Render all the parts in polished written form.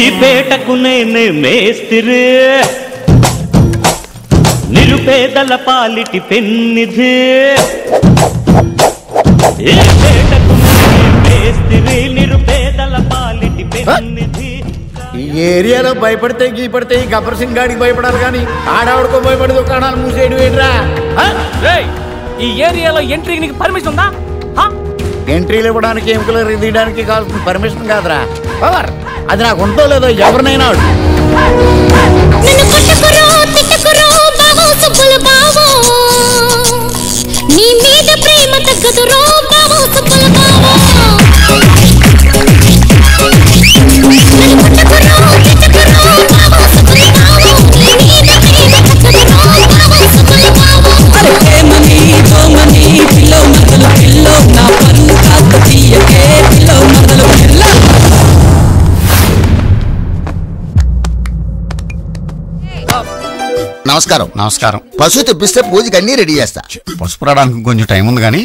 ఈ పేటకు నేనే మేస్తిరి, నిరుపేదల పాలిటి పెన్నిధి. ఈ పేటకు నేనే మేస్తిరి, నిరుపేదల పాలిటి పెన్నిధి. ఈ ఏరియాలో భయపడితే గీపడితే ఈ గబ్బర్ సింగ్ గాడికి భయపడాలి కానీ ఆడవాడికో భయపడి దుకాణాలు మూసేయడం ఏంట్రా? ఈ ఏరియాలో ఎంట్రీకి నీకు పర్మిషన్ ఉందా? ఎంట్రీలు ఇవ్వడానికి ఎముకలు తీయడానికి కావాల్సిన పర్మిషన్ కాదురా, పవర్. అది నాకు ఉందో లేదో ఎవరినైనా నీ మీద ప్రేమ తగ్గదురో బావో సుబ్బుల బావో. నమస్కారం. నమస్కారం. పశువు తెప్పిస్తే పూజకి అన్ని రెడీ చేస్తా. పసుపు రావడానికి కొంచెం టైం ఉంది కానీ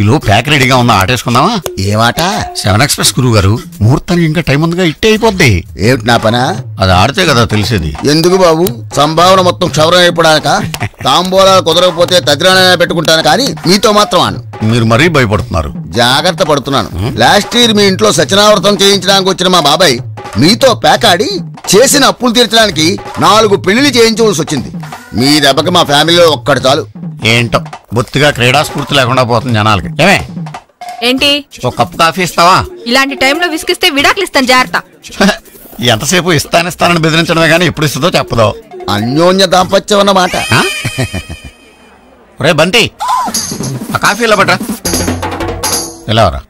ఈలో ప్యాక్ రెడీగా ఉందా, ఆటేసుకుందామా? ఏమాట? 7 ఎక్స్ప్రెస్ గురువు గారు, ముహూర్తానికి ఇంకా టైం ఉందిగా, ఇట్టే అయిపోద్ది. ఏమిటి నా పనా? అది ఆడితే కదా తెలిసేది. ఎందుకు బాబు, సంభావన మొత్తం క్షవరం అయిపోడాక? తాంబూలాలు కుదరకపోతే తదిరానైనా పెట్టుకుంటాను కానీ మీతో మాత్రం అను. మీరు మరీ భయపడుతున్నారు. జాగ్రత్త పడుతున్నాను. లాస్ట్ ఇయర్ మీ ఇంట్లో సత్యనావ్రతం చేయించడానికి వచ్చిన మా బాబాయ్ మీతో పేకాడి చేసిన అప్పులు తీర్చడానికి 4 పెళ్లిళ్ళు చేయించవలసి వచ్చింది. మీ దెబ్బకి మా ఫ్యామిలీలో ఒక్కటి చాలు. ఏంటో బొత్తిగా క్రీడా స్ఫూర్తి లేకుండా పోతుంది జనాలకి. ఏమే ఏంటి? ఒక కప్పు కాఫీ ఇస్తావా? ఇలాంటి టైంలో విసిగిస్తే విడాకులు ఇస్తాను, జాగ్రత్త. ఎంతసేపు ఇస్తానని బెదిరించడమే కానీ ఎప్పుడు ఇస్తుందో చెప్పదో. అన్యోన్య దాంపత్యం అన్నమాట. రే బంటి, ఆ కాఫీ ఇలా పట్రా. ఎలా రా?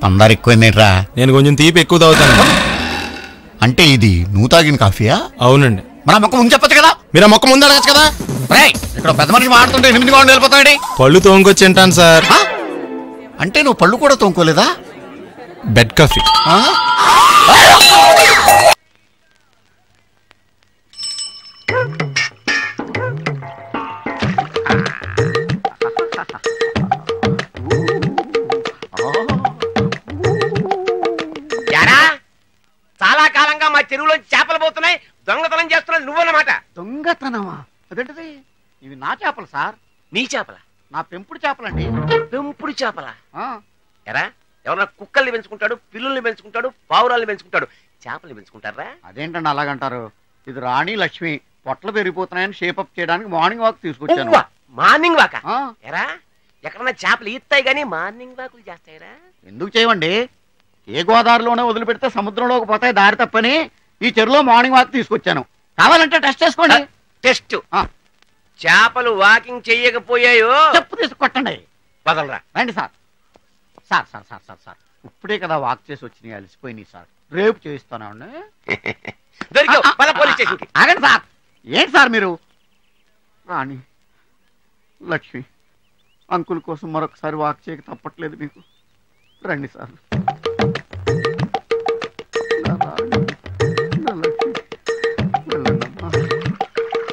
అందరు ఎక్కువైందేట్రా? నేను కొంచెం తీపి ఎక్కువ తాగుతాను. అంటే ఇది నువ్వు తాగిన కాఫీయా? అవునండి. మన మొక్క ముందు చెప్పచ్చు కదా. మీరు ఆ మొక్క ముందు అడగచ్చు కదా. ఇక్కడ పెద్ద మనిషి మాడుతుంటే 8 గంటలు వెళ్ళిపోతాడు. పళ్ళు తోముకొచ్చి తింటాను సార్. అంటే నువ్వు పళ్ళు కూడా తోముకోలేదా? Bed coffee. చాలా కాలంగా మా చెరువులో చేపలు పోతున్నాయి, దొంగతనం చేస్తున్నది నువ్వన్నమాట. దొంగతనమా? అదేంటిది? ఇవి నా చేపలు సార్. నీ చేపల? నా పెంపుడు చేపలండి. పెంపుడు చేపల? ఎరా, ఎవరన్నా కుక్కల్ని పెంచుకుంటాడు, పిల్లుల్ని పెంచుకుంటాడు, పావురాల్ని పెంచుకుంటాడు, చేపల్ని పెంచుకుంటారా? అదేంటండి అలాగంటారు? ఇది రాణి లక్ష్మి పొట్టలు పెరిగిపోతున్నాయని షేపప్ చేయడానికి మార్నింగ్ వాక్ తీసుకొచ్చాను. Morning walk? ఎరా, ఎక్కడన్నా చేపలు ఈత్తాయి గానీ మార్నింగ్ వాకులు చేస్తాయిరా? ఎందుకు చేయమండి? ఏ గోదావరిలోనే వదిలిపెడితే సముద్రంలోకి పోతాయి దారి తప్పని ఈ చెరువులో మార్నింగ్ వాక్ తీసుకొచ్చాను. కావాలంటే టెస్ట్ చేసుకోండి. టెస్ట్? చేపలు వాకింగ్ చెయ్యకపోయాయో చెప్పు తీసుకొట్టండి. వదలరా. రండి sir. Sir sir sir sir sir ఇప్పుడే కదా వాక్ చేసి వచ్చినాయి, అలసిపోయినాయి సార్. రేపు చేయిస్తానండి. ఆగండి సార్. ఏంటి సార్ మీరు? రాణి లక్ష్మి అంకుల్ కోసం మరొకసారి వాక్ చేయక తప్పట్లేదు మీకు. రండి సార్.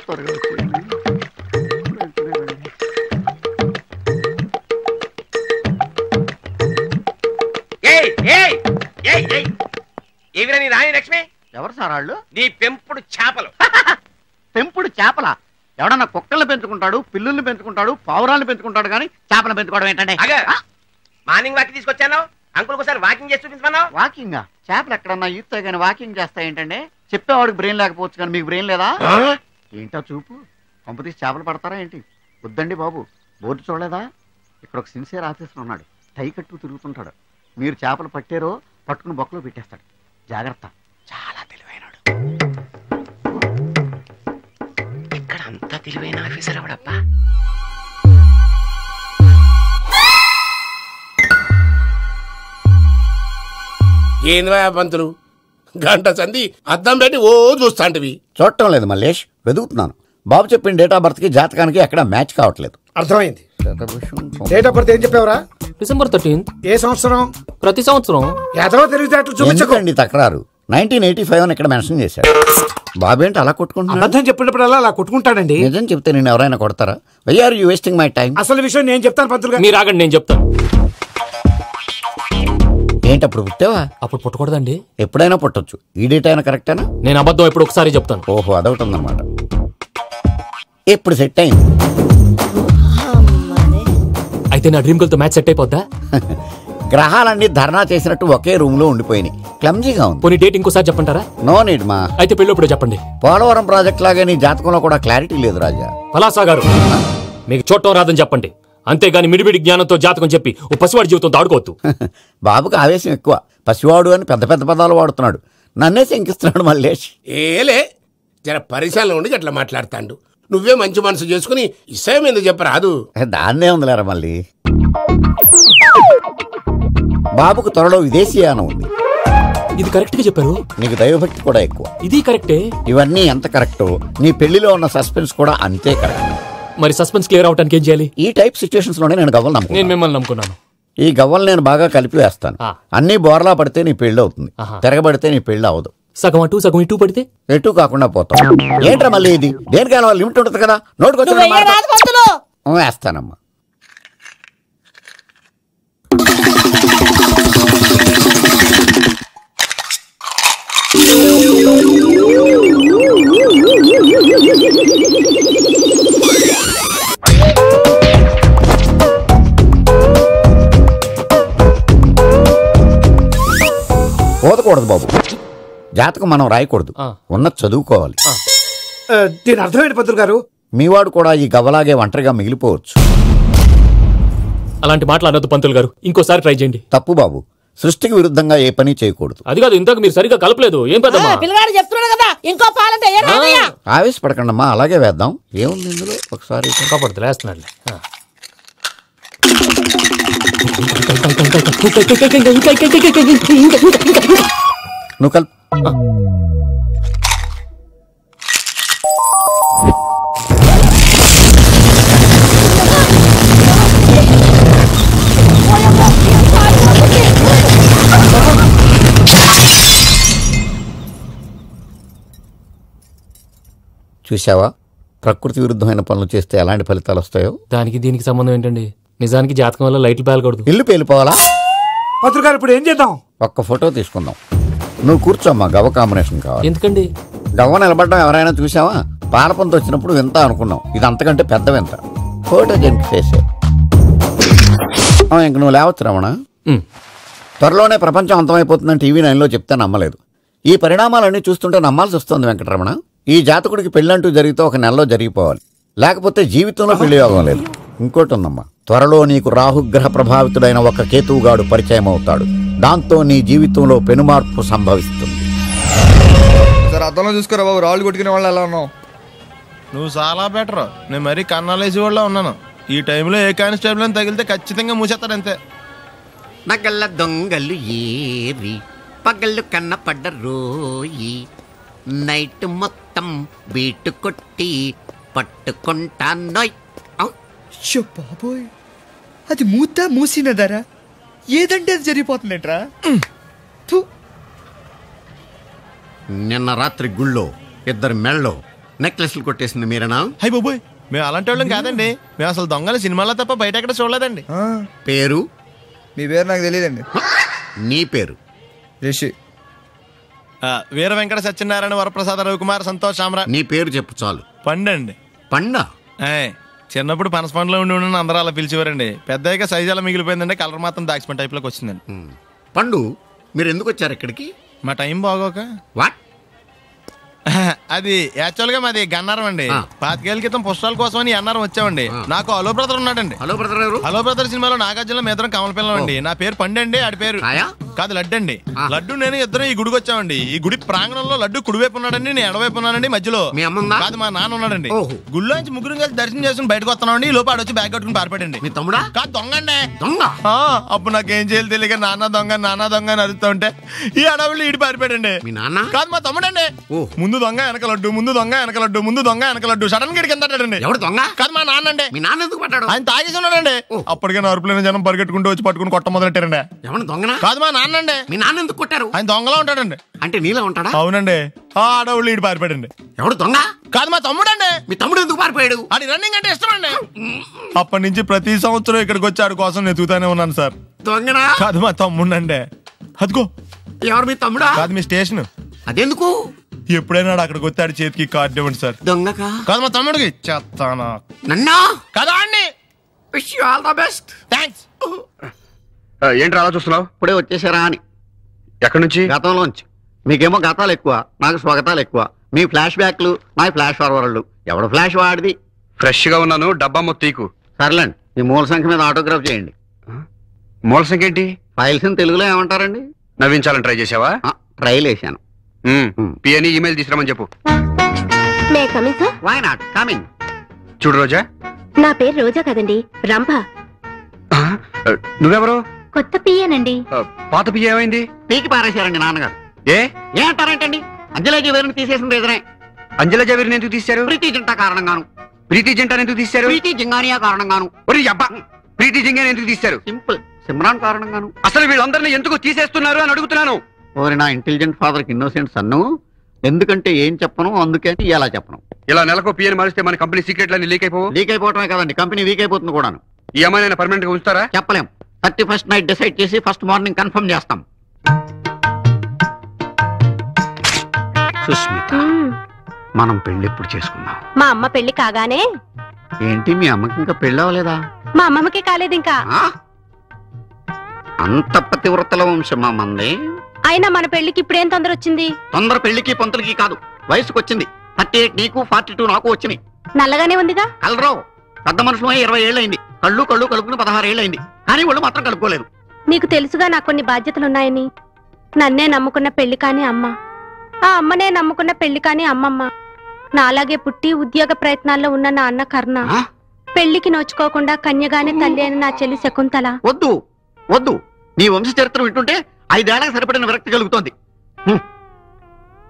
త్వరగా వచ్చేయండి. ఏవిరా నీ రాణి లక్ష్మి? ఎవరు సార్ వాళ్ళు? నీ పెంపుడు చేపలు. పెంపుడు చేపల? ఎవడన్నా కుక్కల్ని పెంచుకుంటాడు, పిల్లుల్ని పెంచుకుంటాడు, పావురాల్ని పెంచుకుంటాడు కానీ చేపలను పెంచుకోవడం ఏంటంటే? మార్నింగ్ వాకింగ్ తీసుకొచ్చాను, అంకుల్ ఒకసారి వాకింగ్ చేసి చూపించమన్నావు. వాకింగ్? చేపలు ఎక్కడన్నా ఈత కానీ వాకింగ్ చేస్తాయి ఏంటంటే? చెప్పేవాడికి బ్రెయిన్ లేకపోవచ్చు కానీ మీకు బ్రెయిన్ లేదా? ఏంటో చూపు. పంపతీసి చేపలు పడతారా ఏంటి? వద్దండి బాబు, బోర్డు చూడలేదా? ఇక్కడ ఒక సిన్సియర్ ఆఫీసర్ ఉన్నాడు, టై కట్టు తిరుగుతుంటాడు. మీరు చేపలు పట్టారో పట్టుకుని బొక్కలో పెట్టేస్తాడు. జాగ్రత్త, చాలా తెలివైనడు. ఇక్కడ అంత తెలివైన ఆఫీసర్ ఎవడబ్బా? ఏంద్రా పంతులు, గంట సంధి అద్దం పెట్టి ఓ చూస్తాంటివి? చూడటం లేదు మల్లేష్, వెతుకుతున్నాను. బాబు చెప్పిన డేట్ ఆఫ్ బర్త్ కి జాతకానికి ఎక్కడ మ్యాచ్ కావట్లేదు. అర్థమైంది. డేట్ ఆఫ్ బర్త్ ఏం చెప్పావురా? December 13th. ఏ సంవత్సరం? ప్రతి సంవత్సరం. ఎదవో తెలివితేటలు చూపించకండి. తక్రారు 1985 అని ఇక్కడ మెన్షన్ చేశాడు. బాబు ఏంటి అలా కొట్టుకుంటున్నాడు? అబద్ధం చెప్పినప్పుడు అలా కొట్టుకుంటాడండి. నిజం చెప్తే నేను ఎవరైనా కొడతారా? Why are you wasting my time? అసలు విషయం నేను చెప్తాను పంతులు గారు. మీరు ఆగండి, నేను చెప్తాను. ఏంటి అప్పుడు పుట్టావా? అప్పుడు పుట్టకూడదండి. ఎప్పుడైనా పుట్టొచ్చు. ఈ డేట్ అయినా కరెక్టేనా? నేను అబద్ధం ఎప్పుడు ఒకసారి చెప్తాను. ఓహో, అదొకటి ఉందన్నమాట. ఎప్పుడు సెట్ అయింది? అయితే నా డ్రీమ్ గర్ల్ తో మ్యాచ్ సెట్ అయిపోద్దా? గ్రహాలన్నీ ధర్నా చేసినట్టు ఒకే రూమ్ లో ఉండిపోయినాయి. క్లమ్జీగా ఉంది. పోనీ డేట్ ఇంకోసారి చెప్పంటారా? నో నీడ్ మా. అయితే పెళ్ళప్పుడు చెప్పండి. పోలవరం ప్రాజెక్ట్ లాగే నీ జాతకంలో కూడా క్లారిటీ లేదు రాజా. పలాసా గారు, మీకు చూడటం రాదని చెప్పండి. అంతేగాని మిడిమిడి జ్ఞానంతో జాతకం చెప్పి ఓ పసివాడి జీవితంతో ఆడుకోవద్దు. బాబుకి ఆవేశం ఎక్కువ. పసివాడు అని పెద్ద పెద్ద పదాలు వాడుతున్నాడు. నన్నే శంకిస్తున్నాడు మల్లేష్. ఏలే జర పరిశీలన ఉండి అట్లా మాట్లాడతాడు. నువ్వే మంచి మనసు చేసుకుని ఇసేం ఎందుకు చెప్పరాదు? దాన్నే ఉందిలేరా మళ్ళీ. బాబుకు త్వరలో విదేశీయానం ఉంది. ఇది కరెక్ట్ గా చెప్పారు. నీకు దైవభక్తి కూడా ఎక్కువ. ఇది కరెక్టే. ఇవన్నీ ఎంత కరెక్టో నీ పెళ్లిలో ఉన్న సస్పెన్స్ కూడా అంతే కరెక్ట్. మరి సస్పెన్స్ క్లియర్ అవడానికి ఏం చేయాలి? ఈ టైప్ సిచ్యువేషన్స్ లోనే నేను గవ్వలు నమ్ముకున్నాను. నేను మిమ్మల్ని నమ్ముకున్నాను. ఈ గవ్వలు నేను బాగా కలిపి వేస్తాను. అన్ని బోర్లా పడితే నీ పెళ్లి అవుతుంది. తిరగబడితే నీ పెళ్లి అవదు. సగం అటు సగం ఇటు పడితే ఎటు కాకుండా పోతాం. ఏంట్రా మళ్ళీ ఇది? దేనికైనా లిమిట్ ఉంటుంది కదా. నోటుకొచ్చి వేస్తానమ్మా. పోదకూడదు బాబు. జాతకం మనం రాయకూడదు, ఉన్నది చదువుకోవాలి. దీని అర్థమైంది పంతులు గారు. మీవాడు కూడా ఈ గవ్వలాగే ఒంటరిగా మిగిలిపోవచ్చు. అలాంటి మాటలు అనొద్దు పంతులు గారు. ఇంకోసారి ట్రై చేయండి. తప్పు బాబు. సృష్టికి విరుద్ధంగా ఏ పని చేయకూడదు. అది కాదు, ఇంతకు మీరు సరిగ్గా కలపలేదు. ఏం పెద్దమ్మా? పిల్లగాడు చెప్తున్నాడు కదా, ఇంకో పాలంటే ఆవేశపడకండమ్మా, అలాగే వేద్దాం. ఏముంది ఇందులో? ఒకసారి పడుతుంది వేస్తున్నాడు. నువ్వు కల్ చూసావా, ప్రకృతి విరుద్ధమైన పనులు చేస్తే ఎలాంటి ఫలితాలు వస్తాయో. దానికి దీనికి సంబంధం ఏంటండి? నిజానికి జాతకం వల్ల లైట్లు పేలకూడదు. ఇల్లు పేలిపోవాలా? పంతులు గారు ఇప్పుడు ఏం చేద్దాం? ఒక్క ఫోటో తీసుకుందాం. నువ్వు కూర్చోమ్మా, గవ్వ కాంబినేషన్ కావాలి. ఎందుకండి? గవ్వ నిలబడడం ఎవరైనా చూసావా? పాలపంత వచ్చినప్పుడు వింత అనుకున్నాం, ఇది అంతకంటే పెద్ద వింత. ఫోటో జంక్ చేసే ఇంక నువ్వు లేవచ్చు రమణ. త్వరలోనే ప్రపంచం అంతమైపోతుందని టీవీ 9లో చెప్తే నమ్మలేదు. ఈ పరిణామాలన్నీ చూస్తుంటే నమ్మాల్సి వస్తుంది వెంకటరమణ. ఈ జాతకుడికి పెళ్ళంటూ జరిగితే ఒక నెలలో జరిగిపోవాలి, లేకపోతే జీవితంలో పెళ్లి యోగం లేదు. ఇంకోటి ఉందమ్మా, త్వరలో నీకు రాహుగ్రహ ప్రభావితుడైన ఒక కేతువుగాడు పరిచయం అవుతాడు. దాంతో నీ జీవితంలో పెనుమార్పు సంభవిస్తుంది. సార్ అద్దంలో చూసుకోరా బాబు, రాళ్ళు కొట్టుకునే వాళ్ళు ఎలా ఉన్నావు? నువ్వు చాలా బెటర్. నేను మరీ కన్నాలేసి వాళ్ళ ఉన్నాను. ఈ టైంలో ఏ కానిస్టేబుల్ అని తగిలితే ఖచ్చితంగా మూసేస్తాడంతే. నగల్ల దొంగలు ఏరి పగళ్ళు కన్నపడ్డ రోయి, నైట్ మొత్తం బీటు కొట్టి పట్టుకుంటానోయ్. బాబోయ్, అది మూసినదరా? ఏదంటే అది జరిగిపోతుందేంట్రా? నిన్న రాత్రి గుళ్ళో ఇద్దరు మెళ్ళో నెక్లెస్లు కొట్టేసింది మీరేనా? హై బాబోయ్, మేము అలాంటి వాళ్ళం కాదండి. మేము అసలు దొంగలు సినిమాలో తప్ప బయట ఎక్కడ చూడలేదండి. పేరు? మీ పేరు నాకు తెలియదండి. నీ పేరు? రిషి. వీర వెంకట సత్యనారాయణ వరప్రసాద రవికుమార్ సంతోష్ సామ్రాట్. నీ పేరు చెప్పు చాలు. పండండి. పండా? చిన్నప్పుడు పనస పండులో ఉండి ఉండి అందరూ అలా పిలిచేవారండి. పెద్దగా సైజ్ అలా మిగిలిపోయిందండి, కలర్ మాత్రం దాక్సిపెన్ టైప్ లోకి వచ్చిందండి. పండు, మీరు ఎందుకు వచ్చారు ఇక్కడికి? మా టైం బాగోక. వాట్? అది యాక్చువల్ గా మాది గన్నారం అండి. 25 ఏళ్ల క్రితం పుష్పాల కోసం అని అన్నారం వచ్చామండి. నాకు హలో బ్రదర్ ఉన్నాడండి. హలో బ్రదర్ ఎవరు? హలో బ్రదర్ సినిమాలో నాగార్జున మేదరం కమల పిల్లం అండి. నా పేరు పండండి, ఆడి పేరు కాదు లడ్డు అండి. లడ్డు నేను ఇద్దరు ఈ గుడికి వచ్చామండి. ఈ గుడి ప్రాంగణంలో లడ్డు కుడివైపు ఉన్నాడండి, నేను ఎడవైపు ఉన్నానండి. మధ్యలో కాదు మా నాన్న ఉన్నాడండి. గుళ్ళోంచి ముగ్గురు కలిసి దర్శనం చేసుకుని బయటకు వస్తున్నామండి. ఈ లోపు ఆడొచ్చి బ్యాగ్ కట్టుకుని పారిపడండి. మీ తమ్ముడా? కాదు దొంగ అండి. దొంగ? అప్పుడు నాకేం చేయాలి తెలియక నాన్న దొంగ అని అరుస్తూ ఉంటే ఈ అడవులు ఈడి పారిపోయాడండి. మీ నాన్న? కాదు మా తమ్ముడండి. ముందు దొంగ వెనక లడ్డు, ముందు దొంగ వెనక లడ్డు, ముందు దొంగ వెనక లడ్డు. సడన్ గా కిందండి. ఎవడు దొంగ? కాదు మా నాన్న అండి. మీ నాన్న ఎందుకు పట్టాడు? ఆయన తాగేసి ఉన్నాడండి. అప్పటికే నరుపులైన జనం పరిగెట్టుకుంటూ వచ్చి పట్టుకుని కొట్ట మొదలెట్టారండి. ఎవరు దొంగనా? కాదు మా నాన్న అండి. మీ నాన్న ఎందుకు కొట్టారు? ఆయన దొంగలా ఉంటాడండి. అంటే నీలా ఉంటాడా? అవునండి. ఆ అడవులు ఈడు పారిపోయాడండి. ఎవడు దొంగ? కాదు మా తమ్ముడండి. మీ తమ్ముడు ఎందుకు పారిపోయాడు? అది రన్నింగ్ అంటే ఇష్టం అండి. అప్పటి నుంచి ప్రతి సంవత్సరం ఇక్కడికి వచ్చి ఆడి కోసం నేను చూతానే ఉన్నాను సార్. దొంగనా? కాదు మా తమ్ముడండి. అదిగో ఎవరు మీ తమ్ముడా? కాదు మీ స్టేషన్. అదెందుకు? ఎప్పుడైనా అక్కడికి వస్తే ఆడి చేతికి కార్డు ఇవ్వండి సార్. దొంగకా? కాదు మా తమ్ముడికి. చెత్తానా నన్నా కదా అండి. Wish you all the best. Thanks. ఏంటి అలా చూస్తున్నావు? ఇప్పుడే వచ్చేసారా అని. ఎక్కడి నుంచి? గతంలోంచి. మీకేమో గతాలు ఎక్కువ, నాకు స్వాగతాలు ఎక్కువ. మీ ఫ్లాష్ బ్యాక్లు, నా ఫ్లాష్ ఫార్వర్డ్లు. ఎవడు ఫ్లాష్ వాడిది? ఫ్రెష్ గా ఉన్నాను. డబ్బా మొత్తీకు. సర్లేండి, మీ మూల సంఖ్య మీద ఆటోగ్రాఫ్ చేయండి. మూల సంఖ్య ఏంటి? ఫైల్స్ తెలుగులో ఏమంటారండి? నవ్వించాలని ట్రై చేసావా? ట్రైల్ వేసాను. పిఎని ఈమెయిల్ తీసుకురామని చెప్పు. May coming sir? Why not coming. చూడు రోజా. నా పేరు రోజా కదండి, రంభ. నువ్వెవరు? కొత్త పియ్యేనండి. పాత పియ్య ఏమైంది? పీకి పారేశారండి నాన్నగారు. ఏ అంటారేంటండి? అంజలా జవేరిని తీసేసిన రీజనే. అంజలా జవేరిని ఎందుకు తీశారు? ప్రీతి జింటా కారణంగాను. ప్రీతి జింటాను ఎందుకు తీశారు? ప్రీతి జింగానియా కారణంగాను. ప్రీతి జింగాని ఎందుకు తీశారు? సింపుల్, సిమ్రాన్ కారణంగాను. అసలు వీళ్ళందరినీ ఎందుకు తీసేస్తున్నారు అని అడుగుతున్నాను. ఓరి నా ఇంటెలిజెంట్ ఫాదర్ కి ఇన్నోసెంట్ సన్ను. ఎందుకంటే ఏం చెప్పను, అందుకే ఇలా చెప్పను. ఇలా నెలకు పిఎని మారిస్తే మన కంపెనీ సీక్రెట్లన్నీ లీక్ అయిపోవు. లీక్ అయిపోవటమే కదండి, కంపెనీ వీక్ అయిపోతుంది కూడాను. ఈ అమ్మాయిని పర్మనెంట్ గా ఉంచుతారా? చెప్పలేం. 31st నైట్ డిసైడ్ చేసి ఫస్ట్ మార్నింగ్ కన్ఫర్మ్ చేస్తాం. సుస్మిత, మనం పెళ్లి ఎప్పుడు చేసుకుందాం? మా అమ్మ పెళ్లి కాగానే. ఏంటి మీ అమ్మకి ఇంకా పెళ్లి అవ్వలేదా? మా అమ్మమ్మకి కాలేదు ఇంకా. అంత పతివ్రతల వంశం మా మంది. అయినా మన పెళ్లికి ఇప్పుడేం తొందర వచ్చింది? తొందర పెళ్లికి పొంతలకి కాదు, వయసుకు వచ్చింది. 38 నీకు, 42 నాకు వచ్చినాయి. నల్లగానే ఉందిగా. కలరావు. పెద్ద మనుషులు 20 ఏళ్ళైంది. కళ్ళు కలుపుకుని 16 ఏళ్ళైంది. కానీ వాళ్ళు మాత్రం కలుపుకోలేదు. నీకు తెలుసుగా నాకు కొన్ని బాధ్యతలున్నాయని. నన్నే నమ్ముకున్న పెళ్లి కాని అమ్మ, ఆ అమ్మనే నమ్ముకున్న పెళ్లి కాని అమ్మమ్మ, నాలాగే పుట్టి ఉద్యోగ ప్రయత్నాల్లో ఉన్న నా అన్న కర్ణ, పెళ్లికి నోచుకోకుండా కన్యగానే తల్లి అయిన నా చెల్లి శకుంతల. వద్దు వద్దు, నీ వంశ చరిత్ర వింటుంటే 5 ఏళ్లకు సరిపడిన విరక్తి కలుగుతోంది.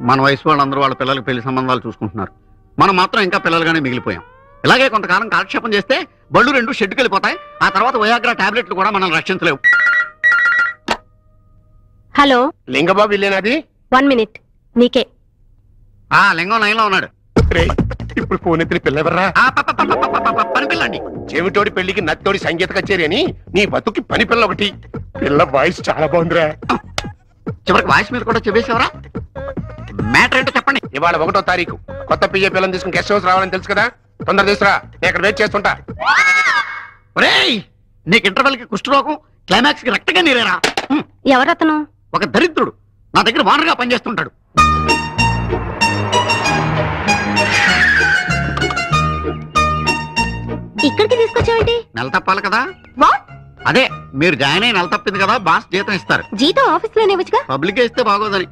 మన వయసు వాళ్ళందరూ వాళ్ళ పిల్లలకి పెళ్లి సంబంధాలు చూసుకుంటున్నారు. మనం మాత్రం ఇంకా పిల్లలుగానే మిగిలిపోయాం. ఇలాగే కొంతకాలం కాలక్షేపం చేస్తే బళ్ళు 2 షెడ్డుకి వెళ్ళిపోతాయి. ఆ తర్వాత వయాగ్రా టాబ్లెట్లు కూడా మనం రక్షించలేవు. హలో లింగబాబు ఇల్లేనాది? 1 మినిట్, నీకే. లింగం లైన్లో ఉన్నాడు. ఇప్పుడు ఫోన్ ఎత్తిన పిల్లెవర్రా? పని పిల్లండి. చెవిటోడి పెళ్లికి నత్తోడి సంగీత కచేరీ అని నీ బతుకి పని పిల్ల ఒకటి. పిల్ల వాయిస్ చాలా బాగుందిరా. చివరికి వాయిస్ మీద కూడా చెప్పేసేవరా? మ్యాటర్ ఏంటో చెప్పండి. ఇవాళ 1వ తారీఖు. కొత్త పియ్య పిల్లని తీసుకుని గెస్ట్ హౌస్ రావాలని తెలుసు కదా. తొందర తీసురా, నేను ఇక్కడ వెయిట్ చేస్తుంటా. నీకు ఇంటర్వెల్ కి కుష్ఠరోగం, క్లైమాక్స్ కి రక్తంగా నీరేరా. ఎవరతను? ఒక దరిద్రుడు, నా దగ్గర వానరుగా పనిచేస్తుంటాడు. ఇక్కడికి తీసుకొచ్చావేంటి? నెల తప్పాలి కదా. అదే మీరు జాయిన్ అయ్యి నెల తప్పింది కదా, బాస్ జీతం ఇస్తారు. జీతం ఆఫీస్ లోనే వచ్చుగా. పబ్లిక్ ఇస్తే బాగోదని.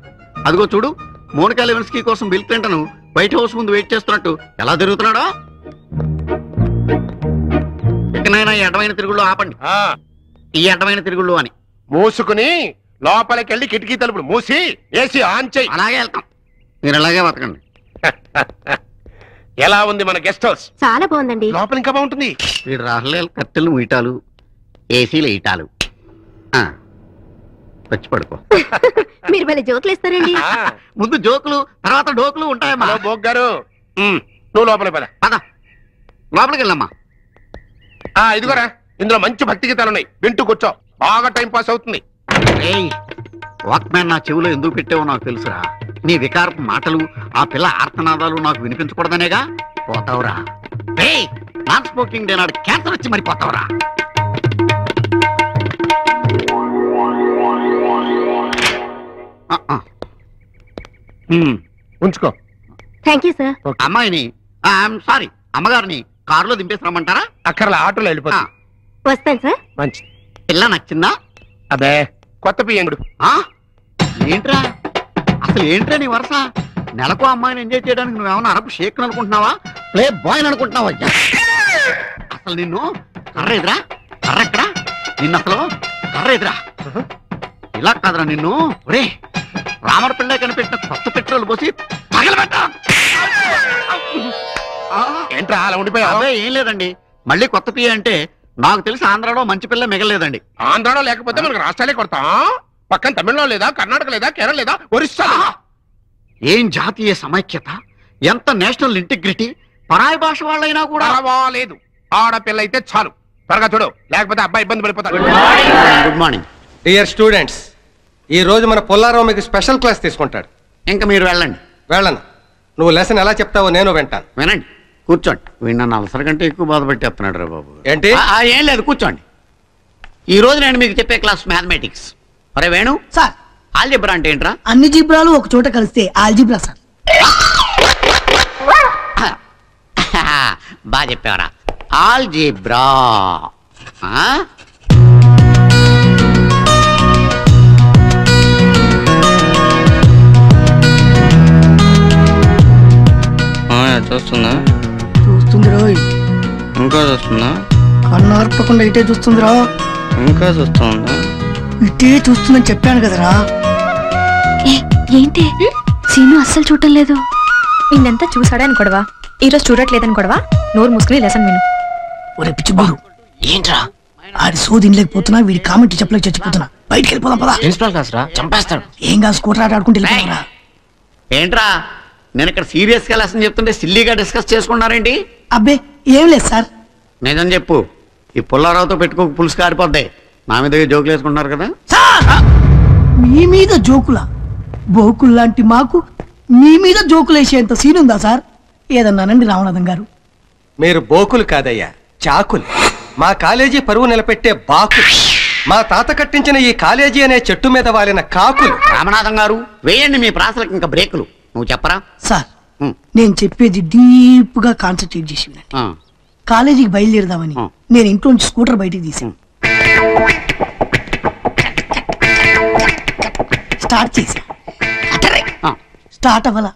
అదిగో చూడు, మోనికా లెవిన్స్కీ కోసం బిల్ క్లింటన్ వైట్ హౌస్ ముందు వెయిట్ చేస్తున్నట్టు ఎలా తిరుగుతున్నాడో. ఇకనైనా ఈ అడ్డమైన తిరుగుళ్ళు ఆపండి. ఈ అడ్డమైన తిరుగుళ్ళు అని మూసుకుని లోపలికి వెళ్ళి కిటికీ తలుపులు మూసి ఏసీ ఆన్ చేయి. అలాగే వెళ్తాం. మీరు అలాగే బతకండి. ఎలా ఉంది మన గెస్ట్ హౌస్? చాలా బాగుందండి. లోపల ఇంకా బాగుంటుంది. వీడు రాహులేలు కట్టెలు మీటాలు, ఏసీలు ఈటాలు. వచ్చి పడుకో. మీరు మళ్ళీ జోకులు ఇస్తారండి. ముందు జోకులు, తర్వాత డోకులు ఉంటాయమ్మా. బోక్ గారు, నువ్వు లోపల పద. లోపలికి వెళ్ళమ్మా. ఇదిగోరా, ఇందులో మంచి భక్తి గీతాలు ఉన్నాయి, వింటూ కూర్చో. బాగా టైం పాస్ అవుతుంది. వాక్మ్యాన్ నా చెవిలో ఎందుకు పెట్టావో నాకు తెలుసురా. నీ వికారపు మాటలు, ఆ పిల్ల ఆర్తనాదాలు నాకు వినిపించకూడదనేగా. పోతావురా. నాన్ స్మోకింగ్ డే నాడు క్యాన్సర్ వచ్చి మరి పోతావురా. ఉంచుకో. Thank you sir. అమ్మాయిని, సారీ అమ్మగారిని కారులో దింపేసి రమ్మంటారా? అక్కర్లా, ఆటోలో వెళ్ళిపోతా. వస్తాను సార్. మంచి పిల్ల నచ్చిందా? అదే కొత్త పియ్యంగుడు. ఏంట్రా అసలు ఏంట్రా నీ వరుస? నెలకు అమ్మాయిని ఎంజాయ్ చేయడానికి నువ్వేమన్నా అరబ్ షేక్ అనుకుంటున్నావా, ప్లే బాయ్ అనుకుంటున్నావా? అసలు నిన్ను కర్రేదిరా, కర్రెక్కడా నిన్ను, అసలు కర్రేదిరా. ఇలా కాదురా నిన్ను. ఒరే రామర పిల్ల కనిపెట్టిన కొత్త పెట్రోల్ పోసి పగలబెట్టా. ఏంట్రా అలా ఉండిపోయా? అదే ఏం లేదండి, మళ్ళీ కొత్త పియ్య అంటే నాకు తెలిసి ఆంధ్రాలో మంచి పిల్ల మిగలేదండి. ఆంధ్రాలో లేకపోతే మనకు రాష్ట్రాలే కొడతాం. పక్కన తమిళనాడు లేదా, కర్ణాటక లేదా, కేరళ లేదా, ఒరిస్సా. ఏం జాతీయ సమైక్యత, ఎంత నేషనల్ ఇంటిగ్రిటీ. పరాయి భాష వాళ్ళైనా కూడా పర్వాలేదు, ఆడపిల్ల అయితే చాలు. త్వరగా చూడు, లేకపోతే అబ్బాయి ఇబ్బంది పడిపోతాడు. Good morning dear students. ఈ రోజు మన పుల్లారావు మీకు స్పెషల్ క్లాస్ తీసుకుంటాడు. ఇంకా మీరు వెళ్ళండి. వెళ్ళను. నువ్వు లెసన్ ఎలా చెప్తావో నేను వింటాను. వినండి, కూర్చోండి. వీడు నన్ను అలసర కంటే ఎక్కువ బాధ పెట్టేస్తున్నాడు రా బాబు. ఏంటి? ఏం లేదు, కూర్చోండి. ఈ రోజు నేను మీకు చెప్పే క్లాస్ మ్యాథమెటిక్స్. అరే వేణు సార్, ఆల్జిబ్రా అంటే ఏంట్రా? అన్ని జిబ్రాలు ఒక చోట కలిస్తే ఆల్జిబ్రా సార్. బాగా చెప్పావరా, ఆల్జిబ్రా. చూస్తుందా? చూస్తుంది రోయ్. ఇంకా చూస్తుందా? కన్ను ఆర్పకుండా ఇటే చూస్తుందిరా. ఇంకా చూస్తుందా? ఇటే చూస్తుందని చెప్పాను కదరా. ఏంటి సీను అస్సలు చూడటం లేదు. నిన్నంతా చూసాడని గొడవ, ఈరోజు చూడట్లేదని గొడవ. నోరు మూసుకుని లెసన్ విను. ఒరే పిచ్చిగురు, ఏంట్రా ఆడి సోది లేకపోతున్నా, వీడి కామెంట్ చెప్పలేక చచ్చిపోతున్నా. బయటికి వెళ్ళిపోదాం పదా. ప్రిన్సిపల్ క్లాస్ రా, చంపేస్తాడు. ఏం కాదు, స్కూటర్ ఆట ఆడుకుంటే వెళ్ళిపోతారా. ఏంట్రా నేను ఇక్కడ సీరియస్ గా లెసన్ చెప్తుంటే సిల్లీగా డిస్కస్ చేసుకున్నారేంటి? అబ్బే ఏం లేదు సార్. నిజం చెప్పు, ఈ పుల్లారావుతో పెట్టుకోక పులుసు కారిపోద్దాయి. నా మీద జోకులు వేసుకుంటున్నారు కదా. మీ మీద జోకులా? బోకులు లాంటి మాకు మీ మీద జోకులు వేసేంత సీన్ ఉందా సార్? ఏదన్నానండి రామనాథం గారు. మీరు బోకులు కాదయ్యా, చాకులు. మా కాలేజీ పరువు నిలబెట్టే బాకులు. మా తాత కట్టించిన ఈ కాలేజీ అనే చెట్టు మీద వాలిన కాకులు. రామనాథం గారు వేయండి మీ ప్రాసలకు ఇంకా బ్రేకులు. నువ్వు చెప్పరా సార్? నేను చెప్పేది డీప్ గా కాన్సన్ట్రేట్ చేసి వినండి. కాలేజీకి బయలుదేరదామని నేను ఇంట్లో నుంచి స్కూటర్ బయటికి తీసాను. స్టార్ట్ చేశా, స్టార్ట్ అవ్వాలా,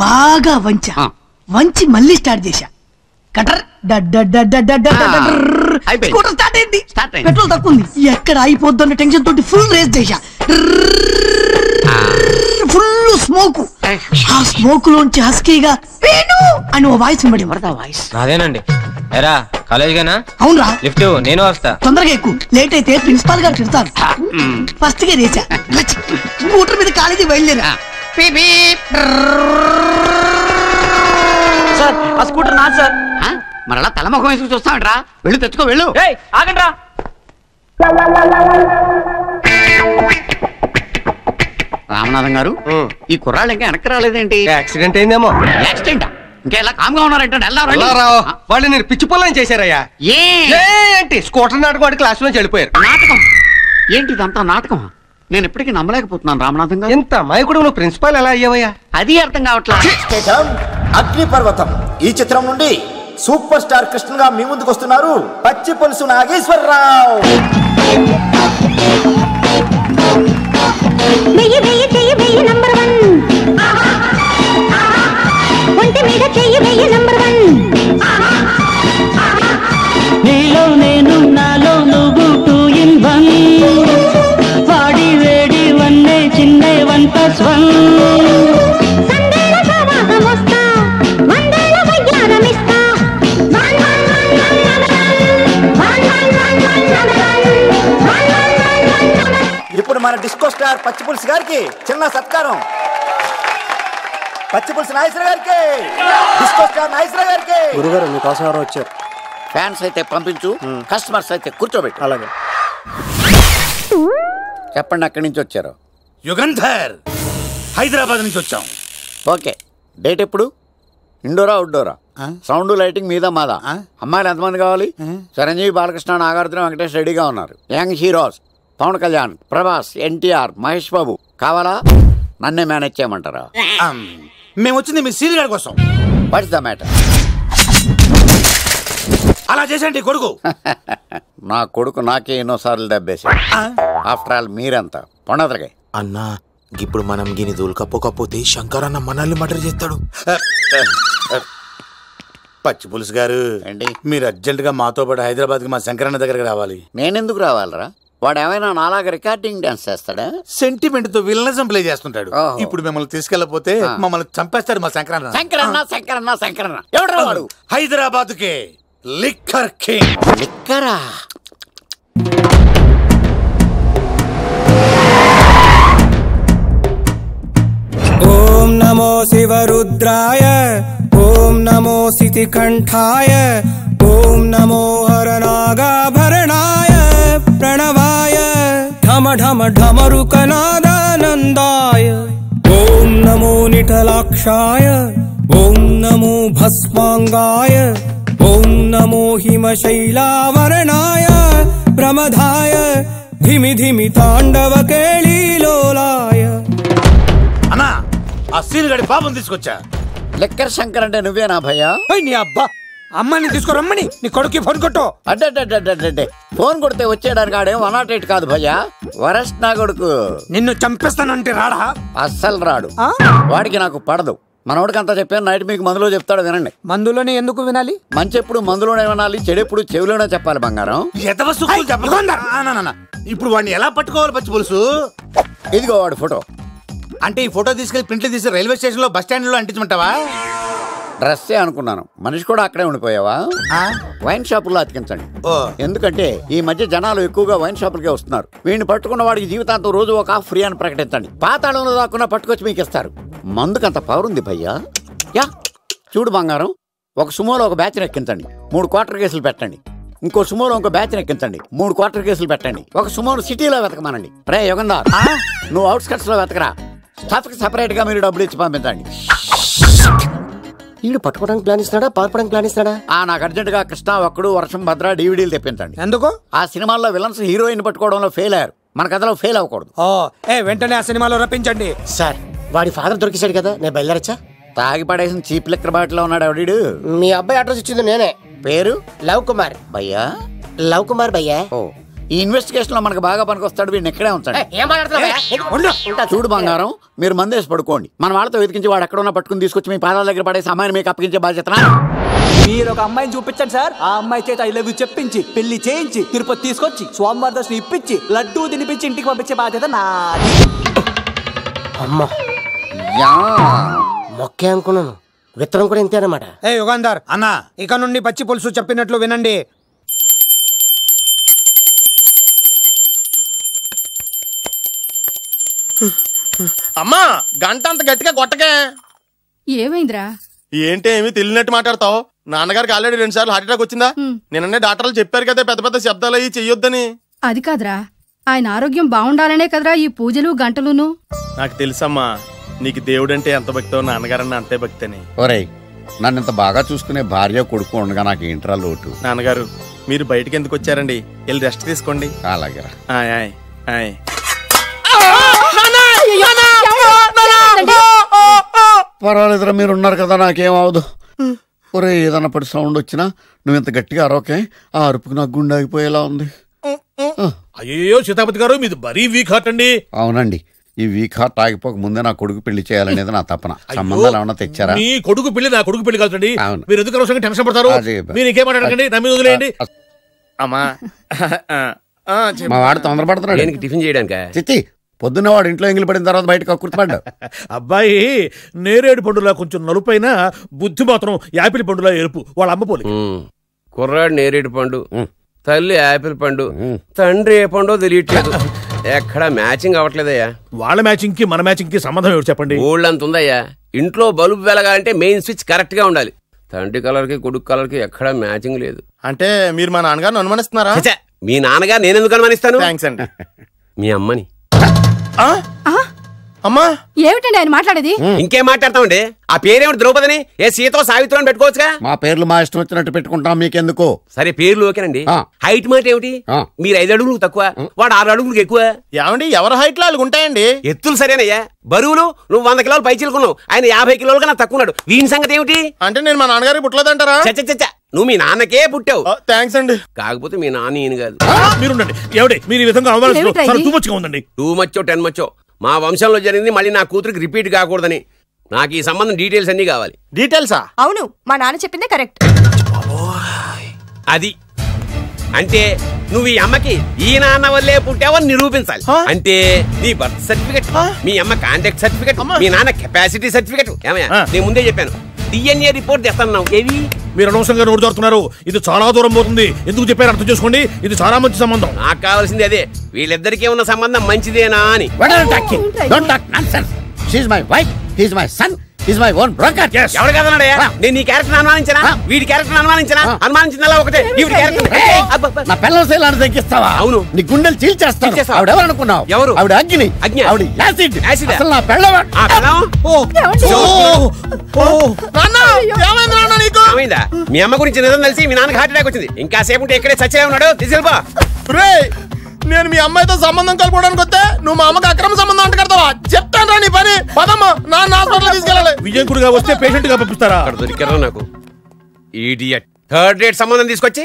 బాగా వంచి మళ్ళీ స్టార్ట్ చేశా. కటర్ స్కూటర్ స్టార్ట్ అయింది. పెట్రోల్ తక్కువ ఉంది, ఎక్కడ అయిపోద్దు టెన్షన్ తోటి ఫుల్ రేస్ చేశా. Full smoke. ఆ స్మోక్ లోంచి హస్కీగా వేణు అని ఓ వాయిస్ వినబడి. వాయిస్ అదేనండి. ఎరా కాలేజీగానా? అవునరా. లిఫ్ట్ నేను వస్తా. తొందరగా ఎక్కువ, లేట్ అయితే ప్రిన్సిపాల్ గారు తిడతారు. ఫస్ట్ గా రేసా, స్కూటర్ మీద కాలేజీ బయలుదేరా. సార్ ఆ స్కూటర్ నాది సార్. మరలా తలముఖం వేసుకు చూస్తామంటరా, వెళ్ళు తెచ్చుకో వెళ్ళు. ఆగండ్రా. రామనాథం గారు, ఈ కుర్రాళ్ళు ఇంకా వెనక్కి రాలేదేంటి? యాక్సిడెంట్ అయిందేమో. యాక్సిడెంట్? ఇంకా ఎలా కామ్గా ఉన్నారంటే వాళ్ళు నేను పిచ్చి పొలం చేశారయ్యా. ఏంటి స్కూటర్ నాటకం వాడి క్లాస్ నుంచి వెళ్ళిపోయారు. నాటకం ఏంటి? ఇదంతా నాటకం. నేను ఎప్పటికీ నమ్మలేకపోతున్నాను రామనాథం గారు. ఎంత మాయకుడు, నువ్వు ప్రిన్సిపాల్ ఎలా అయ్యావయ్యా? అది అర్థం కావట్లా. అగ్నిపర్వతం ఈ చిత్రం నుండి సూపర్ స్టార్ కృష్ణగా మీ ముందుకు వస్తున్నారు పచ్చి పులుసు నాగేశ్వరరావు. నీలో నేను నాలో నువ్వు 2 in 1. వాడి వేడి వన్నే చిన్నే 1+1. ఇప్పుడు మన డిస్కో స్టార్ పచ్చి పులుసు గారికి చిన్న సత్కారం. పచ్చి పులుసు నాగేశ్వర గారికి, డిస్కో స్టార్ నాగేశ్వర గారికి. గురుగారు మీకోసం ఎవరో వచ్చారు. ఫ్యాన్స్ అయితే పంపించు, కస్టమర్స్ అయితే కూర్చోబెట్టు. అలాగే. చెప్పండి, అక్కడి నుంచి వచ్చారు? యుగంధర్, హైదరాబాద్ నుంచి వచ్చాం. ఓకే, డేట్ ఎప్పుడు? ఇండోరా అవుట్డోరా? సౌండ్ లైటింగ్ మీద మాదా? అమ్మాయిలు ఎంతమంది కావాలి? చిరంజీవి, బాలకృష్ణ, నాగార్జున, వెంకటేష్ రెడీగా ఉన్నారు. యంగ్ హీరోస్ పవన్ కళ్యాణ్, ప్రభాస్, ఎన్టీఆర్, మహేష్ బాబు కావాలా? నన్నే మేనేజ్ చేయమంటారా? మేము వచ్చింది మీ సీరియల్ కోసం. What's the matter? అలా చేసేంటి కొడుకు? నా కొడుకు నాకే ఎన్నోసార్లు దెబ్బేసి. ఆఫ్టర్ ఆల్ మీరంతా పొండదరగా. అన్నా ఇప్పుడు మనం గిని దూల్కపోకపోతే శంకర్ అన్న మనల్ని మర్డర్ చేస్తాడు. పచ్చి పులుసు గారు, మీరు అర్జెంట్ గా మాతో పాటు హైదరాబాద్ కి మా శంకరన్న దగ్గరికి రావాలి. నేనెందుకు రావాలరా? వాడు ఏమైనా నాలాగా రికార్డింగ్ డాన్స్ చేస్తాడా? సెంటిమెంట్ తో విలనిజం ప్లే చేస్తుంటాడు. ఇప్పుడు మిమ్మల్ని తీసుకెళ్లపోతే మమ్మల్ని చంపేస్తాడు మా శంకరన్న. శంకరన్న శంకరన్న శంకరన్న ఎవడరా వాడు? హైదరాబాద్ కే లిక్కర్ కింగ్. లిక్కరా? ఓం నమో శివరుద్రాయ, ఓం నమో శితికంఠాయ, ఓం నమో హరనాగాభరణాయ ప్రణవాయ. ఢమ ఢమ ఢమరుకనాదానందాయ ఓం నమో నిఠలాక్షాయ ఓం నమో భస్మాంగాయ ఓం నమో హిమశైలావరణాయ ప్రమదాయ ధిమి ధిమి తాండవ కేళీలోలాయ. అన్నా ఆ సీన్ గడి పాపం తీసుకొచ్చా. లెక్కర్ శంకర్ అంటే నువ్వేనా భయ్యా? నీ అబ్బా అమ్మని తీసుకురమ్మని నీ కొడుకు ఫోన్ కొట్టు. అడ్డే ఫోన్ కొడితే వచ్చేయడానికి ఆడే 108 కాదు భయ్యా, వరస్ట్ నా కొడుకు. నిన్ను చంపేస్తానంటే రాడా? అస్సలు రాడు, వాడికి నాకు పడదు. మనోడికి అంతా చెప్పాను, నైట్ మీకు మందులో చెప్తాడు వినండి. మందులోనే ఎందుకు వినాలి? మంచి ఎప్పుడు మందులోనే వినాలి, చెడు ఎప్పుడు చెవిలోనే చెప్పాలి బంగారం. ఇప్పుడు వాడిని ఎలా పట్టుకోవాలి పచ్చి పులుసు? ఇదిగో వాడు ఫోటో. అంటే ఈ ఫోటో తీసుకెళ్లి ప్రింట్లు తీసి రైల్వే స్టేషన్ లో బస్ స్టాండ్ లో అంటించమంటావా? డ్రెస్సే అనుకున్నాను, మనిషి కూడా అక్కడే ఉండిపోయావా? వైన్ షాపుల్లో అతికించండి. ఎందుకంటే ఈ మధ్య జనాలు ఎక్కువగా వైన్ షాపులకే వస్తున్నారు. వీడిని పట్టుకున్న వాడికి జీవితాంతం రోజు ఒక ఫ్రీ అని ప్రకటించండి. పాతాళంలో దాక్కున్నా పట్టుకొచ్చి మీకు ఇస్తారు. మందుకంత పవర్ ఉంది భయ్యా. యా చూడు బంగారం, ఒక సుమోలో ఒక బ్యాచ్ ఎక్కించండి, 3 క్వార్టర్ కేసులు పెట్టండి. ఇంకో సుమోలో ఇంకో బ్యాచ్ ఎక్కించండి, 3 క్వార్టర్ కేసులు పెట్టండి. ఒక సుమోను సిటీలో వెతకమానండి. రే యుగంధర్, నువ్వు అవుట్స్కట్స్ లో వెతకరా. స్టాఫ్ కి సెపరేట్ గా మీరు డబ్బులు ఇచ్చి పంపించండి. వీడు పట్టుకోవడానికి ప్లాన్ ఇస్తున్నాడా, పారిపోవడానికి ప్లాన్ ఇస్తున్నాడా? నాకు అర్జెంట్ గా కృష్ణ, ఒక్కడు, వర్షం, భద్ర డివిడీలు తెప్పించండి. ఎందుకు? ఆ సినిమాల్లో విలన్స్ హీరోయిన్ పట్టుకోవడంలో ఫెయిల్ అయ్యారు, మన కథలో ఫెయిల్ అవ్వకూడదు. వెంటనే ఆ సినిమాలో రప్పించండి. సార్ వాడి ఫాదర్ దొరికేశాడు కదా, నేను బయలుదేరచ్చా? తాగి పడేసిన చీప్ లెక్కర్ బాటిలో ఉన్నాడు ఎవడీడు? మీ అబ్బాయి అడ్రస్ ఇచ్చింది నేనే. పేరు? లవ్ కుమార్ భయ్యా. లవ్ కుమార్ భయ్యా. ఈ ఇన్వెస్టిగేషన్ లో మనకు బాగా పనికొస్తాడు, వీడిని ఎక్కడే ఉంచండి. చూడు బంగారం, మీరు మందేసి పడుకోండి. మన వాళ్ళతో వెతికించి వాడు ఎక్కడ ఉన్నా పట్టుకుని తీసుకొచ్చి మీ పాదాల దగ్గర పడేసి అమ్మాయిని మీకు అప్పగించే బాధ్యత. మీరు ఒక అమ్మాయిని చూపించండి సార్. ఆ అమ్మాయి చేత ఐ లవ్ యూ చెప్పించి పెళ్లి చేయించి తిరుపతి తీసుకొచ్చి స్వామివారి దర్శనం ఇప్పించి లడ్డూ తినిపించి ఇంటికి పంపించే బాధ్యత నాది. అమ్మా మొక్కే అనుకున్నాను, విత్తనం కూడా ఇంతే అన్నమాట. యుగంధర్ అన్నా, ఇక నుండి పచ్చి పులుసు చెప్పినట్లు వినండి. అమ్మా గంట అంత గట్టిగా కొట్టకే. ఏమైందిరా? ఏంటి ఏమి తెలియనట్టు మాట్లాడతావు? నాన్నగారికి ఆల్రెడీ 2 సార్లు హార్ట్ అటాక్ వచ్చిందా? నిన్ననే డాక్టర్లు చెప్పారు కదా పెద్ద పెద్ద శబ్దాలు అయ్యి చెయ్యొద్దని. అది కాదురా, ఆయన ఆరోగ్యం బాగుండాలనే కదరా ఈ పూజలు గంటలును. నాకు తెలుసమ్మా, నీకు దేవుడంటే ఎంత భక్తో నాన్నగారన్న అంతే భక్తి అని. ఒరేయ్, నన్ను ఇంత బాగా చూసుకునే భార్య కొడుకు ఉండగా నాకు ఏంట్రా లోటు? నాన్నగారు మీరు బయటికి ఎందుకు వచ్చారండి? వెళ్ళి రెస్ట్ తీసుకోండి. అలాగే. పర్వాలేదురా, మీరు ఉన్నారు కదా, నాకేమవదు. ఒరే, ఏదన్నా పడి సౌండ్ వచ్చినా నువ్వు ఇంత గట్టిగా అరవకే. ఆ అరుపుకు నాకు గుండె ఆగిపోయేలా ఉంది. అయ్యో సీతాపతి గారు, మీది మరీ వీక్ హార్ట్ అండి. అవునండి, ఈ వీక్ హార్ట్ ఆగిపోక ముందే నా కొడుకు పెళ్లి చేయాలనేది నా తపన. సంబంధాలు ఏమన్నా తెచ్చారా? మీ కొడుకు పెళ్లి నా కొడుకు పెళ్లి కాదండి. మీరు ఎందుకు అనవసరంగా టెన్షన్ పడతారు? మీరు ఇంకేమాటండి, నా మీద వదిలేయండి. అమ్మా మా వాడు తొందరపడుతున్నాడు టిఫిన్ చేయడానికి. చిచ్చి, పొద్దున్న వాడు ఇంట్లో ఎంగిలి పడిన తర్వాత బయటకు కుర్తుపడ్డాడు. అబ్బాయి నేరేడు పండులా కొంచెం నలుపైన, బుద్ధి మాత్రం యాపిల్ పండులా ఎరుపు. వాళ్ళ అమ్మ పోలి. కుర్రాడు నేరేడు పండు, తల్లి యాపిల్ పండు, తండ్రి ఏ పండో తెలియట్లేదు. ఎక్కడ మ్యాచింగ్ అవ్వట్లేదయ్యా. వాళ్ళ మ్యాచింగ్ కి మన మ్యాచింగ్ కి సంబంధం ఏమిటి చెప్పండి? ఊళ్ళంత ఉందయ్యా. ఇంట్లో బల్బు వెలగాలంటే మెయిన్ స్విచ్ కరెక్ట్ గా ఉండాలి. తండ్రి కలర్ కి కొడుకు కలర్ కి ఎక్కడా మ్యాచింగ్ లేదు. అంటే మీరు మా నాన్నగారిని అనుమానిస్తున్నారా? మీ నాన్నగారు నేనెందుకు అనుమానిస్తాను? థాంక్స్ అండి. మీ అమ్మని. అమ్మా ఏమిటండి ఆయన మాట్లాడేది? ఇంకేం మాట్లాడతామండి? ఆ పేరేమిటి ద్రౌపదిని? ఏ సీతో సావిత్రి అని పెట్టుకోవచ్చుగా. మా పేర్లు మా ఇష్టం వచ్చినట్టు పెట్టుకుంటాం, మీకెందుకు? సరే పేర్లు ఓకేనండి. హైట్ మాట ఏమిటి? మీరు 5 అడుగులకు తక్కువ, వాడు 6 అడుగులకు ఎక్కువ. ఏమండి ఎవరి హైట్ లో వాళ్ళకి ఉంటాయండి. ఎత్తులు సరేనయ్యా. బరువులు నువ్వు 100 కిలోలు పై చిలుకున్నావు, ఆయన 50 కిలోలుగా నాకు తక్కువ ఉన్నాడు. వీని సంగతి ఏమిటి? అంటే నేను మా నాన్నగారికి పుట్టలేదంటారా? నువ్వు మీ నాన్నకే పుట్టావు. థాంక్స్ అండి. కాకపోతే మీ నాన్న ఈయన కాదు. మీరుండండి. ఎవడి మీరు ఈ విధంగా టూ మచ్గా ఉందండి. 2 మచ్చో 10 మచ్చో మా వంశంలో జరిగింది మళ్ళీ నా కూతురికి రిపీట్ కాకూడదని నాకు ఈ సంబంధం డీటెయిల్స్ అన్ని కావాలి. డీటెయిల్సా? అవును, మా నాన్న చెప్పిందే కరెక్ట్. అది అంటే నువ్వు ఈ అమ్మకి ఈ నాన్న వల్లే పుట్టావని నిరూపించాలి. అంటే నీ బర్త్ సర్టిఫికెట్, మీ అమ్మ కాంటాక్ట్ సర్టిఫికెట్, మీ నాన్న కెపాసిటీ సర్టిఫికెట్. ఏమయ్యా, నేను ముందే చెప్పాను DNA రిపోర్ట్ తెస్తాను. ఏవి మీరు అనవసరంగా నోరు జారుతున్నారు. ఇది చాలా దూరం పోతుంది. ఎందుకు చెప్పారు అర్థం చేసుకోండి. ఇది చాలా మంచి సంబంధం. నాకు కావాల్సింది అదే, వీళ్ళిద్దరికీ ఉన్న సంబంధం మంచిదేనా అని. Is my own broker. ఎవరు కదన్నాడయ్యా? నేను నీ క్యారెక్టర్ అనుమానించనా? వీడి క్యారెక్టర్ అనుమానించనా? అనుమానించిందలా ఒకటే. వీడి క్యారెక్టర్ నా పిల్లల శైలాన్ని తగ్గిస్తావా? అవును. నీ గుండెలు చీల్చేస్తాను. ఆవిడ ఎవరు అనుకున్నావు? ఎవరు? ఆవిడ అగ్ని. ఆవిడ యాసిడ్. అసలు నా పిల్లవ మీ అమ్మ గురించి నిజం తెలిసి మీ నాన్నకి హార్ట్ అటాక్ వచ్చింది. ఇంకా సేపు ఉంటే ఇక్కడే చచ్చే ఉన్నాడు. తీసుకెళ్ళిపో. నేను మీ అమ్మాయితో సంబంధం కలుపుకోవడానికి వస్తే నువ్వు మా అమ్మకి అక్రమ సంబంధం అంట కడతావా? చెప్తాను రా నీ పని. పదమ్మా, నాన్న హాస్పిటల్ తీసుకెళ్ళాలి. విజయకుడిగా వస్తే పేషెంట్ గా పంపిస్తారా? అక్కడ దొరికారా నాకు ఈడియట్. థర్డ్ రేట్ సంబంధం తీసుకొచ్చి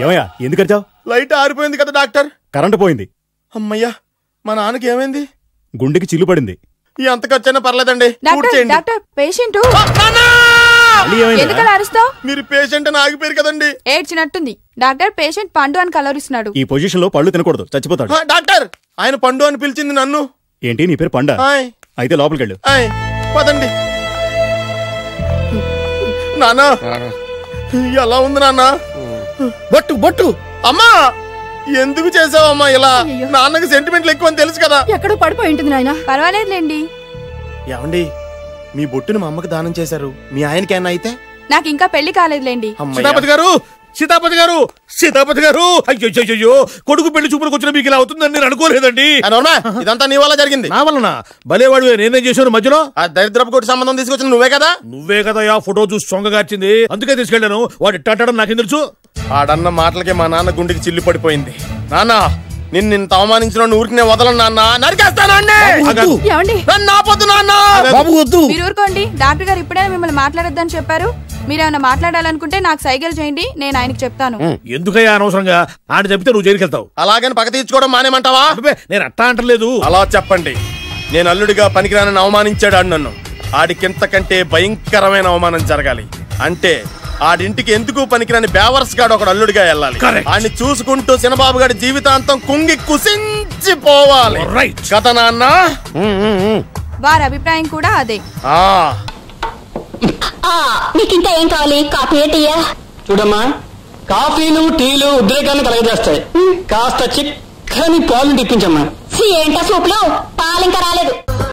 ఏమయ్యా ఎందుకు వచ్చావు? లైట్ ఆరిపోయింది కదా డాక్టర్. కరెంటు పోయింది. అమ్మయ్యా, మా నాన్నకి ఏమైంది? గుండెకి చిల్లు పడింది. ఎంత ఖర్చైనా పర్లేదండి. డాక్టర్ పేషెంట్ ఎందుకలా అరుస్తావు? మీరు పేషెంట్ అని ఆగిపోయారు కదండి. ఏడ్చినట్టుంది. డాక్టర్ పేషెంట్ పండు అని కలవరిస్తున్నాడు. ఈ పొజిషన్ లో పళ్ళు తినకూడదు, చచ్చిపోతాడు. డాక్టర్, ఆయన పండు అని పిలిచింది నన్ను. ఏంటి నీ పేరు పండా? అయితే లోపలికి వెళ్ళు. పదండి. నాన్న ఎలా ఉంది నాన్న? బొట్టు బొట్టు. అమ్మా ఎందుకు చేసావమ్మా ఇలా? నాన్నకి సెంటిమెంట్లు ఎక్కువ అని తెలుసు కదా. ఎక్కడో పడిపోయి ఉంటుంది నాయన. పర్వాలేదులేండి. ఏమండి, మీ బొట్టుని మా అమ్మకి దానం చేశారు. మీ ఆయనకి ఏమన్నా అయితే? నాకు ఇంకా పెళ్లి కాలేదులేండి. సీతాపతి గారు, సీతాపతి గారు, సీతాపతి గారు, అయ్యో కొడుకు పెళ్లి చూపులకు వచ్చిన మీకు ఇలా అవుతుందని నేను అనుకోలేదండి. ఇదంతా నీ వల్ల జరిగింది. నా వలన? భలేవాడు, నేనేం చేశాను మధ్యలో? ఆ దరిద్రపు కొట్టి సంబంధం తీసుకొచ్చిన నువ్వే కదా. నువ్వే కదా ఆ ఫోటో చూసి సొంగగార్చింది. అందుకే తీసుకెళ్లాను. వాడు ఇట్టాడడం నాకేం తెలుసు? ఆడన్న మాటలకే మా నాన్న గుండెకి చిల్లు పడిపోయింది. నాన్న, నిన్ను అవమానించిన ఊరికి వదలను నాన్న. నరికేస్తాను. మీరు ఊరుకోండి. డాక్టర్ గారు ఇప్పుడే మిమ్మల్ని మాట్లాడొద్దని చెప్పారు. మీరేమైనా మాట్లాడాలనుకుంటే నాకు సైగలు చేయండి, నేను ఆయనకి చెప్తాను. ఎందుకయ్యా అనవసరంగా? ఆడ చెప్తే నువ్వు జైలుకి వెళ్తావు. అలాగని పక్క తీర్చుకోవడం మానేమంటావా? నేను అట్టా అంటలేదు. అలా చెప్పండి. నేను అల్లుడిగా పనికిరానని అవమానించాడు ఆడు నన్ను. ఆడికింతకంటే భయంకరమైన అవమానం జరగాలి. అంటే ఆడింటికి ఎందుకు పనికిరాని బేవర్స్ గాడు ఒకడు అల్లుడిగా వెళ్ళాలి. ఆడిని చూసుకుంటూ చిన్నబాబు గారి జీవితాంతం కుంగి కుసించిపోవాలి. కదా నాన్న? వారి అభిప్రాయం కూడా అదే. నీకింకా ఏం కావాలి? కాఫీ టీయా? చూడమ్మా, కాఫీలు టీలు ఉద్రేకాన్ని కలగజేస్తాయి. కాస్త చిక్కని పాలు తెప్పించమ్మా. ఏంటా సూపులో పాలు ఇంకా రాలేదు.